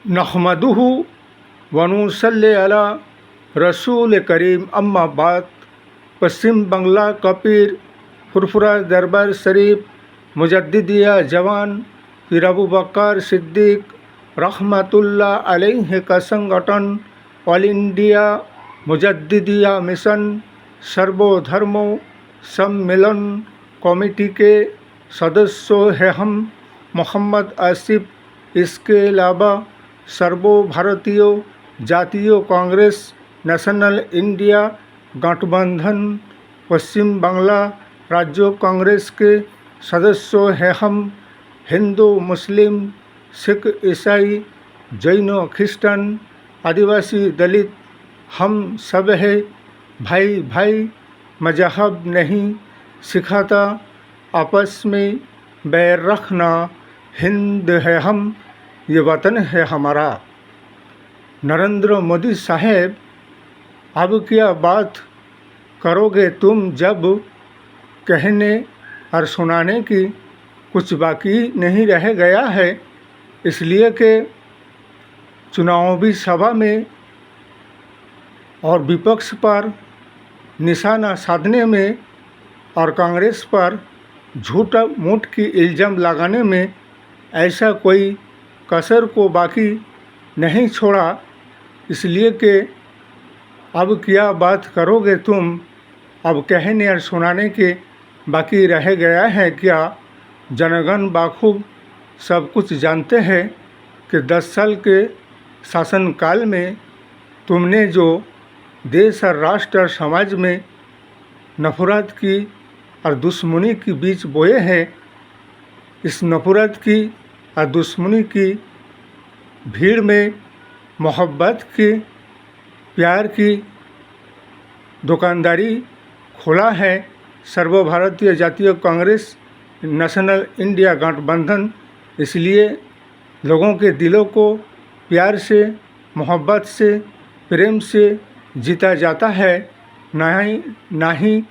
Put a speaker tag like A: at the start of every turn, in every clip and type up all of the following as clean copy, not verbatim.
A: नहमदुहु व नुसल्ली अला रसूल करीम अम्मा बाद। पश्चिम बंगला का पीर फुरफुरा दरबार शरीफ मुजद्दिदिया जवान पीर अबू बकर सिद्दीक रहमतुल्लाह अलैहि का संगठन ऑल इंडिया मुजद्दिदिया मिशन सर्वधर्मों सम्मेलन कमेटी के सदस्यों हैं हम। मोहम्मद आसिफ इसके अलावा सर्वभारतीय जातीय कांग्रेस नेशनल इंडिया गठबंधन पश्चिम बांग्ला राज्य कांग्रेस के सदस्यों हैं हम। हिंदू मुस्लिम सिख ईसाई जैन ख्रिस्टन आदिवासी दलित हम सब है भाई भाई। मजहब नहीं सिखाता आपस में बैर रखना। हिंद है हम, ये वतन है हमारा। नरेंद्र मोदी साहब, अब क्या बात करोगे तुम जब कहने और सुनाने की कुछ बाकी नहीं रह गया है। इसलिए कि चुनावी सभा में और विपक्ष पर निशाना साधने में और कांग्रेस पर झूठा मूठ की इल्ज़ाम लगाने में ऐसा कोई कसर को बाकी नहीं छोड़ा। इसलिए कि अब क्या बात करोगे तुम, अब कहने और सुनाने के बाकी रह गया है क्या। जनगण बाखूब सब कुछ जानते हैं कि 10 साल के शासनकाल में तुमने जो देश और राष्ट्र और समाज में नफरत की और दुश्मनी की बीज बोए हैं, इस नफरत की और दुश्मनी की भीड़ में मोहब्बत की प्यार की दुकानदारी खोला है सर्वभारतीय जातीय कांग्रेस नेशनल इंडिया गठबंधन। इसलिए लोगों के दिलों को प्यार से, मोहब्बत से, प्रेम से जीता जाता है, ना ही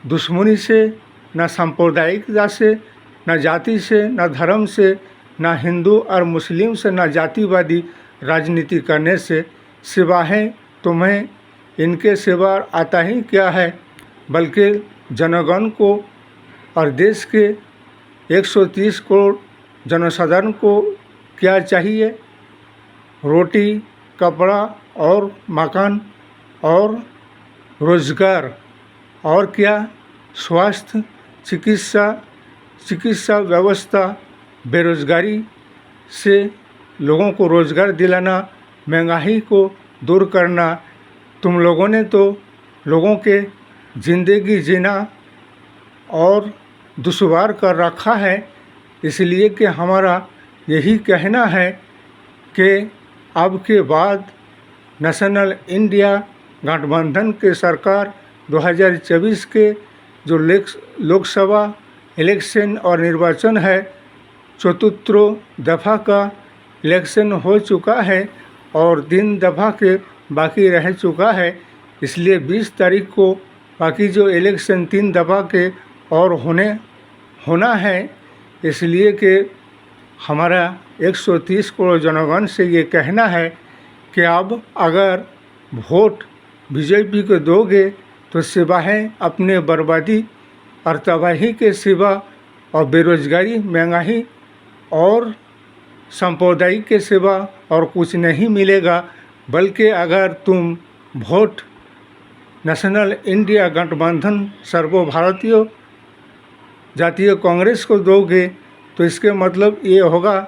A: दुश्मनी से, न सांप्रदायिकता से, न जाति से, न धर्म से, न हिंदू और मुस्लिम से, न जातिवादी राजनीति करने से। सिवाय तुम्हें इनके सिवा आता ही क्या है, बल्कि जनगण को और देश के 130 करोड़ जनसाधारण को क्या चाहिए। रोटी, कपड़ा और मकान और रोजगार और क्या, स्वास्थ्य, चिकित्सा व्यवस्था, बेरोजगारी से लोगों को रोजगार दिलाना, महंगाई को दूर करना। तुम लोगों ने तो लोगों के ज़िंदगी जीना और दुश्वार कर रखा है। इसलिए कि हमारा यही कहना है कि अब के बाद नेशनल इंडिया गठबंधन के सरकार 2024 के जो लोकसभा इलेक्शन और निर्वाचन है, चतुर्थ दफ़ा का इलेक्शन हो चुका है और 3 दफ़ा के बाकी रह चुका है। इसलिए 20 तारीख को बाकी जो इलेक्शन 3 दफ़ा के और होना है। इसलिए कि हमारा 130 करोड़ जनगण से ये कहना है कि अब अगर वोट बीजेपी को दोगे तो सिवाय अपने बर्बादी और तबाही के सिवा और बेरोजगारी, महंगाई और सांप्रदायिक के सिवा और कुछ नहीं मिलेगा। बल्कि अगर तुम वोट नेशनल इंडिया गठबंधन सर्वभारतीय जातीय कांग्रेस को दोगे तो इसके मतलब ये होगा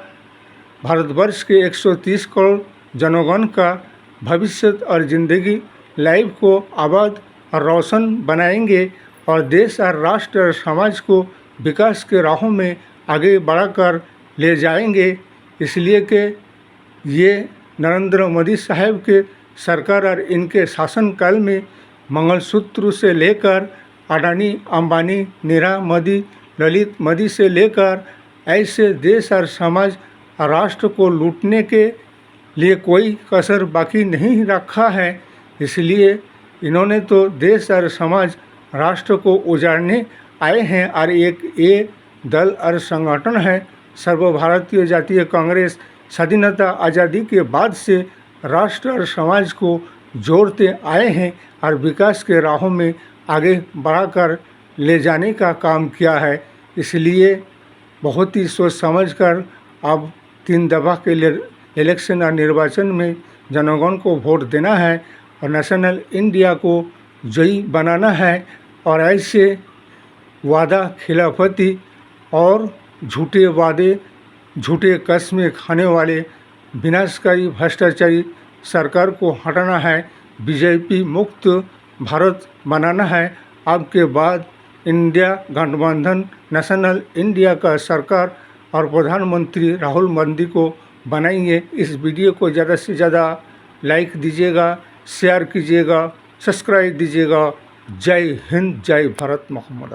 A: भारतवर्ष के 130 करोड़ जनगण का भविष्य और ज़िंदगी लाइफ को आबाद और रोशन बनाएंगे और देश और राष्ट्र और समाज को विकास के राहों में आगे बढ़ाकर ले जाएंगे। इसलिए कि ये नरेंद्र मोदी साहब के सरकार और इनके शासनकाल में मंगलसूत्र से लेकर अडानी, अंबानी, नीरव मोदी, ललित मोदी से लेकर ऐसे देश और समाज और राष्ट्र को लूटने के लिए कोई कसर बाकी नहीं रखा है। इसलिए इन्होंने तो देश और समाज राष्ट्र को उजाड़ने आए हैं और एक ये दल और संगठन है सर्वभारतीय जातीय कांग्रेस स्वाधीनता आज़ादी के बाद से राष्ट्र और समाज को जोड़ते आए हैं और विकास के राहों में आगे बढ़ाकर ले जाने का काम किया है। इसलिए बहुत ही सोच समझ कर अब 3 दफ़ा के लिए इलेक्शन और निर्वाचन में जनगण को वोट देना है और नेशनल इंडिया को जयी बनाना है। और ऐसे वादा खिलाफती और झूठे वादे, झूठे कस्में खाने वाले विनाशकारी भ्रष्टाचारी सरकार को हटाना है। बीजेपी मुक्त भारत बनाना है। अब के बाद इंडिया गठबंधन नेशनल इंडिया का सरकार और प्रधानमंत्री राहुल गांधी को बनाएंगे। इस वीडियो को ज़्यादा से ज़्यादा लाइक दीजिएगा, शेयर कीजिएगा, सब्सक्राइब दीजिएगा। जय हिंद, जय भारत, मोहम्मद।